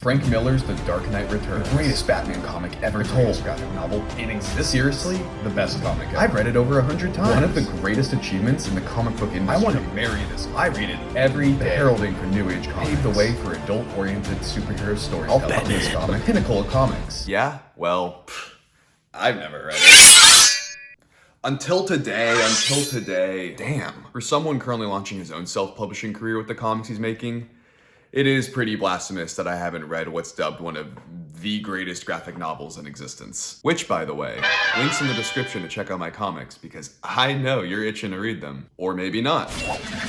Frank Miller's The Dark Knight Returns, the greatest Batman comic ever told. Graphic novel. It exists. Seriously, the best comic ever. I've read it over 100 times. One of the greatest achievements in the comic book industry. I want to marry this. I read it every day. Heralding for New Age comics. Paved the way for adult-oriented superhero stories. I'll bet this comic. The pinnacle of comics. Yeah? Well, I've never read it. Until today. Damn. For someone currently launching his own self-publishing career with the comics he's making, it is pretty blasphemous that I haven't read what's dubbed one of the greatest graphic novels in existence. Which, by the way, links in the description to check out my comics, because I know you're itching to read them. Or maybe not.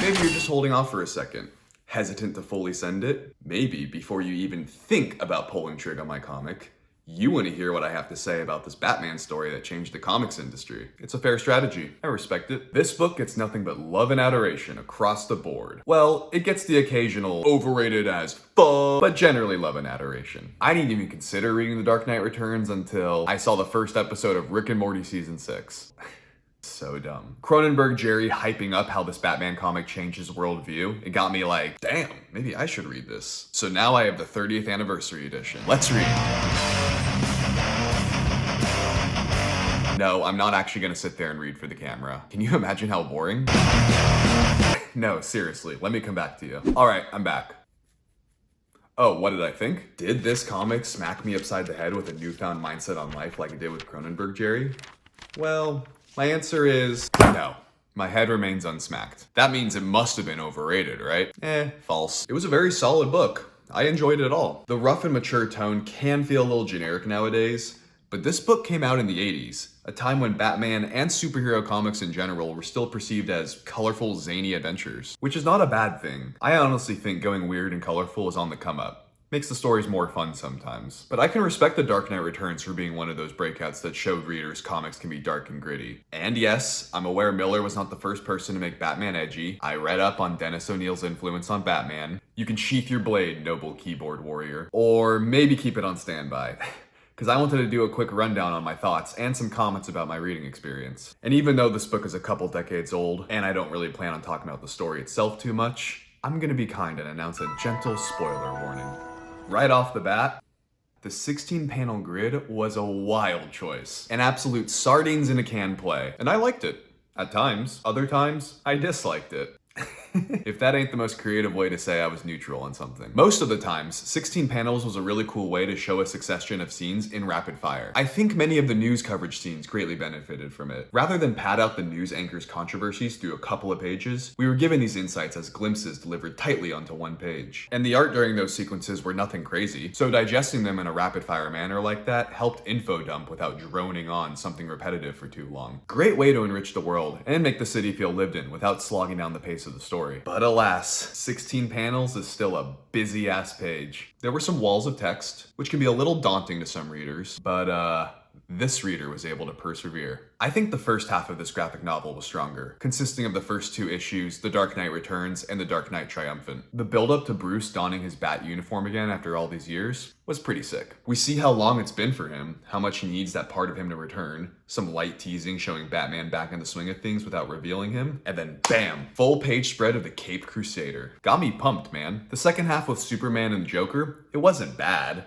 Maybe you're just holding off for a second, hesitant to fully send it. Maybe before you even think about pulling trigger on my comic, you want to hear what I have to say about this Batman story that changed the comics industry. It's a fair strategy. I respect it. This book gets nothing but love and adoration across the board. Well, it gets the occasional overrated as fuck, but generally love and adoration. I didn't even consider reading The Dark Knight Returns until I saw the first episode of Rick and Morty Season 6. So dumb. Cronenberg Jerry hyping up how this Batman comic changed his worldview. It got me like, damn, maybe I should read this. So now I have the 30th anniversary edition. Let's read. No, I'm not actually gonna sit there and read for the camera. Can you imagine how boring? No, seriously, let me come back to you. All right, I'm back. Oh, what did I think? Did this comic smack me upside the head with a newfound mindset on life like it did with Cronenberg Jerry? Well, my answer is no. My head remains unsmacked. That means it must have been overrated, right? False. It was a very solid book. I enjoyed it all. The rough and mature tone can feel a little generic nowadays, but this book came out in the 80s, a time when Batman and superhero comics in general were still perceived as colorful, zany adventures, which is not a bad thing. I honestly think going weird and colorful is on the come up. Makes the stories more fun sometimes. But I can respect The Dark Knight Returns for being one of those breakouts that showed readers comics can be dark and gritty. And yes, I'm aware Miller was not the first person to make Batman edgy. I read up on Dennis O'Neil's influence on Batman. You can sheath your blade, noble keyboard warrior. Or maybe keep it on standby. Because I wanted to do a quick rundown on my thoughts and some comments about my reading experience. And even though this book is a couple decades old, and I don't really plan on talking about the story itself too much, I'm gonna be kind and announce a gentle spoiler warning. Right off the bat, the 16-panel grid was a wild choice. An absolute sardines in a can play. And I liked it. At times. Other times, I disliked it. If that ain't the most creative way to say I was neutral on something. Most of the times, 16 panels was a really cool way to show a succession of scenes in rapid fire. I think many of the news coverage scenes greatly benefited from it. Rather than pad out the news anchor's controversies through a couple of pages, we were given these insights as glimpses delivered tightly onto one page. And the art during those sequences were nothing crazy, so digesting them in a rapid fire manner like that helped info dump without droning on something repetitive for too long. Great way to enrich the world and make the city feel lived in without slogging down the pace of the story. But alas, 16 panels is still a busy ass page. There were some walls of text, which can be a little daunting to some readers, but this reader was able to persevere. I think the first half of this graphic novel was stronger, consisting of the first two issues, The Dark Knight Returns and The Dark Knight Triumphant. The build-up to Bruce donning his bat uniform again after all these years was pretty sick. We see how long it's been for him, how much he needs that part of him to return, some light teasing showing Batman back in the swing of things without revealing him, and then bam, full page spread of the Caped Crusader. Got me pumped, man. The second half with Superman and the Joker, it wasn't bad.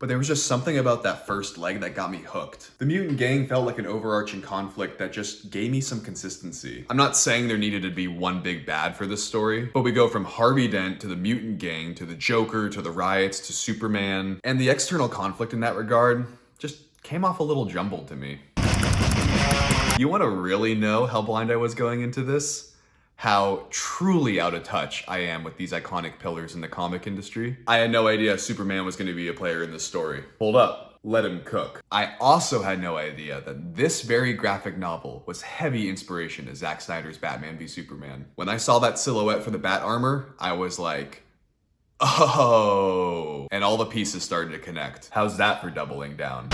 But there was just something about that first leg that got me hooked. The mutant gang felt like an overarching conflict that just gave me some consistency. I'm not saying there needed to be one big bad for this story, but we go from Harvey Dent to the mutant gang to the Joker to the riots to Superman, and the external conflict in that regard just came off a little jumbled to me. You want to really know how blind I was going into this? How truly out of touch I am with these iconic pillars in the comic industry. I had no idea Superman was going to be a player in this story. Hold up, let him cook. I also had no idea that this very graphic novel was heavy inspiration to Zack Snyder's Batman v Superman. When I saw that silhouette for the bat armor, I was like, oh, and all the pieces started to connect. How's that for doubling down?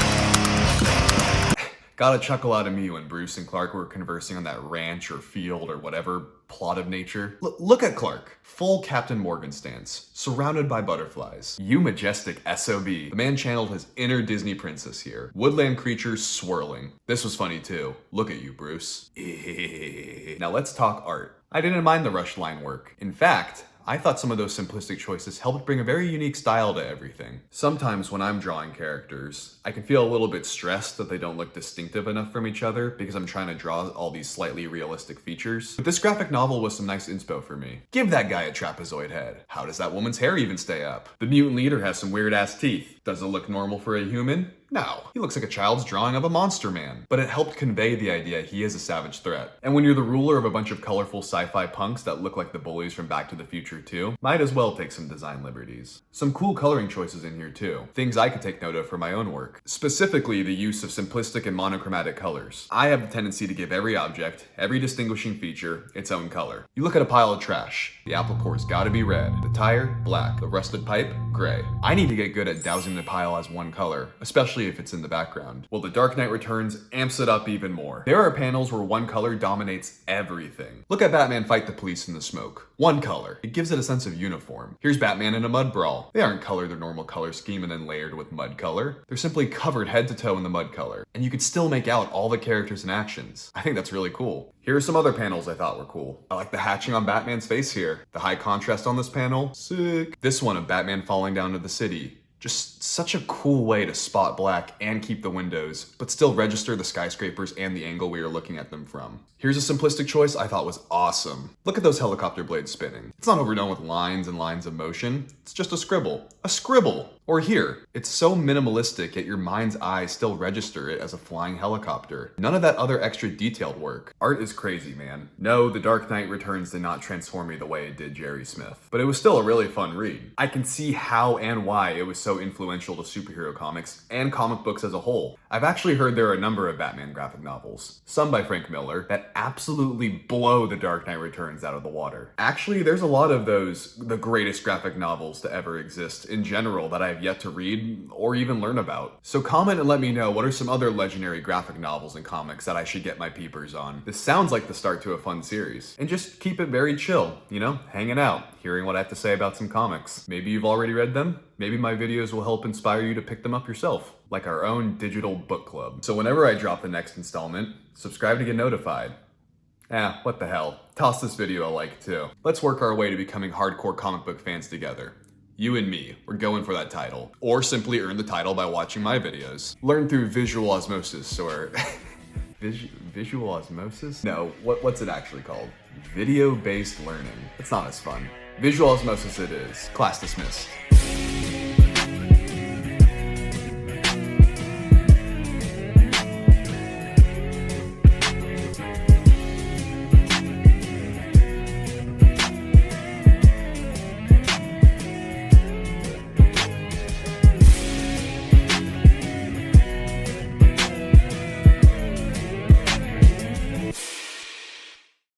Got a chuckle out of me when Bruce and Clark were conversing on that ranch or field or whatever plot of nature. Look at Clark, full Captain Morgan stance, surrounded by butterflies. You majestic SOB. The man channeled his inner Disney princess here. Woodland creatures swirling. This was funny too. Look at you, Bruce. Now let's talk art. I didn't mind the rush line work. In fact, I thought some of those simplistic choices helped bring a very unique style to everything. Sometimes when I'm drawing characters, I can feel a little bit stressed that they don't look distinctive enough from each other because I'm trying to draw all these slightly realistic features. But this graphic novel was some nice inspo for me. Give that guy a trapezoid head. How does that woman's hair even stay up? The mutant leader has some weird ass teeth. Does it look normal for a human? No, he looks like a child's drawing of a monster man. But it helped convey the idea he is a savage threat. And when you're the ruler of a bunch of colorful sci-fi punks that look like the bullies from Back to the Future 2, might as well take some design liberties. Some cool coloring choices in here too. Things I could take note of for my own work. Specifically the use of simplistic and monochromatic colors. I have the tendency to give every object, every distinguishing feature, its own color. You look at a pile of trash. The apple core's gotta be red. The tire, black. The rusted pipe, gray. I need to get good at dousing the pile as one color, especially if it's in the background. Well, The Dark Knight Returns amps it up even more. There are panels where one color dominates everything. Look at Batman fight the police in the smoke. One color. It gives it a sense of uniform. Here's Batman in a mud brawl. They aren't colored their normal color scheme and then layered with mud color. They're simply covered head to toe in the mud color. And you could still make out all the characters and actions. I think that's really cool. Here are some other panels I thought were cool. I like the hatching on Batman's face here. The high contrast on this panel, sick. This one of Batman falling down to the city. Just such a cool way to spot black and keep the windows, but still register the skyscrapers and the angle we are looking at them from. Here's a simplistic choice I thought was awesome. Look at those helicopter blades spinning. It's not overdone with lines and lines of motion. It's just a scribble. A scribble! Or here, it's so minimalistic yet your mind's eye still register it as a flying helicopter. None of that other extra detailed work. Art is crazy, man. No, The Dark Knight Returns did not transform me the way it did Jerry Smith, but it was still a really fun read. I can see how and why it was so influential to superhero comics and comic books as a whole. I've actually heard there are a number of Batman graphic novels, some by Frank Miller, that absolutely blow The Dark Knight Returns out of the water. Actually, there's a lot of those, the greatest graphic novels to ever exist in general that I've yet to read or even learn about. So comment and let me know what are some other legendary graphic novels and comics that I should get my peepers on. This sounds like the start to a fun series. And just keep it very chill, you know, hanging out, hearing what I have to say about some comics. Maybe you've already read them. Maybe my videos will help inspire you to pick them up yourself, like our own digital book club. So whenever I drop the next installment, subscribe to get notified. What the hell. Toss this video a like too. Let's work our way to becoming hardcore comic book fans together. You and me, we're going for that title. Or simply earn the title by watching my videos. Learn through visual osmosis, or visual osmosis? No, what's it actually called? Video-based learning. It's not as fun. Visual osmosis it is. Class dismissed.